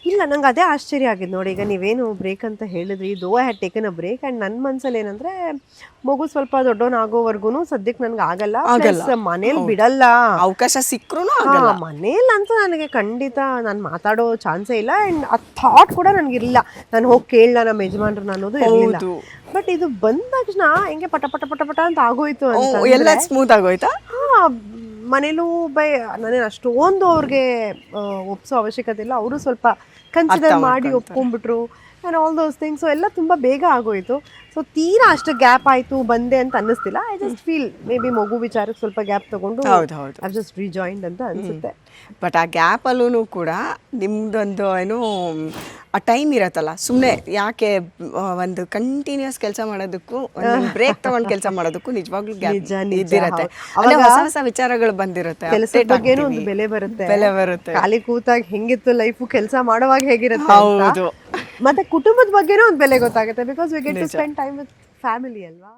ಇಲ್ಲ ನಂಗೆ ಅದೇ ಆಶ್ಚರ್ಯ ಆಗಿದ್ದು ನೋಡಿ. ಈಗ ನೀವೇನು ಬ್ರೇಕ್ ಅಂತ ಹೇಳಿದ್ರಿ, though I had taken a break and ನನ್ನ ಮನಸ್ಸಲ್ಲಿ ಏನಂದರೆ ಮಗು ಸ್ವಲ್ಪ ದೊಡ್ಡವನಾಗೋವರೆಗೂ ಸದ್ಯಕ್ಕೆ ನನಗೆ ಆಗಲ್ಲ, ಪ್ಲಸ್ ಮನೇಲಿ ಬಿಡಲ್ಲ. ಅವಕಾಶ ಸಿಕ್ಕರೂ ಹಾಂ, ಮನೇಲಂತೂ ನನಗೆ ಖಂಡಿತ ನಾನು ಮಾತಾಡೋ ಚಾನ್ಸೇ ಇಲ್ಲ. ಆ್ಯಂಡ್ ಆ ಥಾಟ್ ಕೂಡ ನನಗಿರಲಿಲ್ಲ, ನಾನು ಹೋಗಿ ಕೇಳಲ್ಲ ನಮ್ಮ ಯಜಮಾನ್ರನ್ನ ಅನ್ನೋದು ಇರಲಿಲ್ಲ. ಬಟ್ ಇದು ಬಂದ ತಕ್ಷಣ ಹಿಂಗೆ ಪಟ ಪಟ ಪಟ ಪಟ ಅಂತ ಆಗೋಯ್ತು ಅಂತ. ಎಲ್ಲ ಸ್ಮೂತ್ ಆಗೋಯ್ತಾ? ಹಾಂ, ಮನೇಲೂ ನಾನೇನು ಅಷ್ಟೊಂದು ಅವ್ರಿಗೆ ಒಪ್ಸೋ ಅವಶ್ಯಕತೆ ಇಲ್ಲ. ಅವರು ಸ್ವಲ್ಪ ಕನ್ಸಿಡರ್ ಮಾಡಿ ಒಪ್ಕೊಂಡ್ಬಿಟ್ರು and all those things. So ಎಲ್ಲ ತುಂಬ ಬೇಗ ಆಗೋಯಿತು. ಸೊ ತೀರಾ ಅಷ್ಟು ಗ್ಯಾಪ್ ಆಯಿತು ಬಂದೆ ಅಂತ ಅನ್ನಿಸ್ತಿಲ್ಲ. I just feel maybe ಮಗು ವಿಚಾರಕ್ಕೆ ಸ್ವಲ್ಪ ಗ್ಯಾಪ್ ತೊಗೊಂಡು ಐ ಜಸ್ಟ್ ರಿಜಾಯಿಂಡ್ ಅಂತ ಅನಿಸುತ್ತೆ. ಬಟ್ ಆ ಗ್ಯಾಪಲ್ಲೂ ಕೂಡ ನಿಮ್ದೊಂದು ಏನು ಆ ಟೈಮ್ ಇರತ್ತಲ್ಲ, ಸುಮ್ಮನೆ ಯಾಕೆ ಒಂದು ಕಂಟಿನ್ಯೂಸ್ ಕೆಲಸ ಮಾಡೋದಕ್ಕೂ ಬ್ರೇಕ್ ತಗೊಂಡು ಕೆಲಸ ಮಾಡೋದಕ್ಕೂ ನಿಜವಾಗ್ಲೂ ಗ್ಯಾಪ್ ಇದ್ದಿರತ್ತೆ. ಅವಾಗ ಹೊಸ ಹೊಸ ವಿಚಾರಗಳು ಬಂದಿರುತ್ತೆ, ಕೆಲಸದ ಬಗ್ಗೆನೂ ಒಂದು ಬೆಲೆ ಬರುತ್ತೆ. ಖಾಲಿ ಕೂತಾಗ ಹೆಂಗಿತ್ತು ಲೈಫು, ಕೆಲಸ ಮಾಡುವಾಗ ಹೇಗಿರುತ್ತೆ ಅಂತ. ಮತ್ತೆ ಕುಟುಂಬದ ಬಗ್ಗೆನೂ ಒಂದು ಬೆಲೆ ಗೊತ್ತಾಗುತ್ತೆ. Because we get to spend time with family ಅಲ್ವಾ.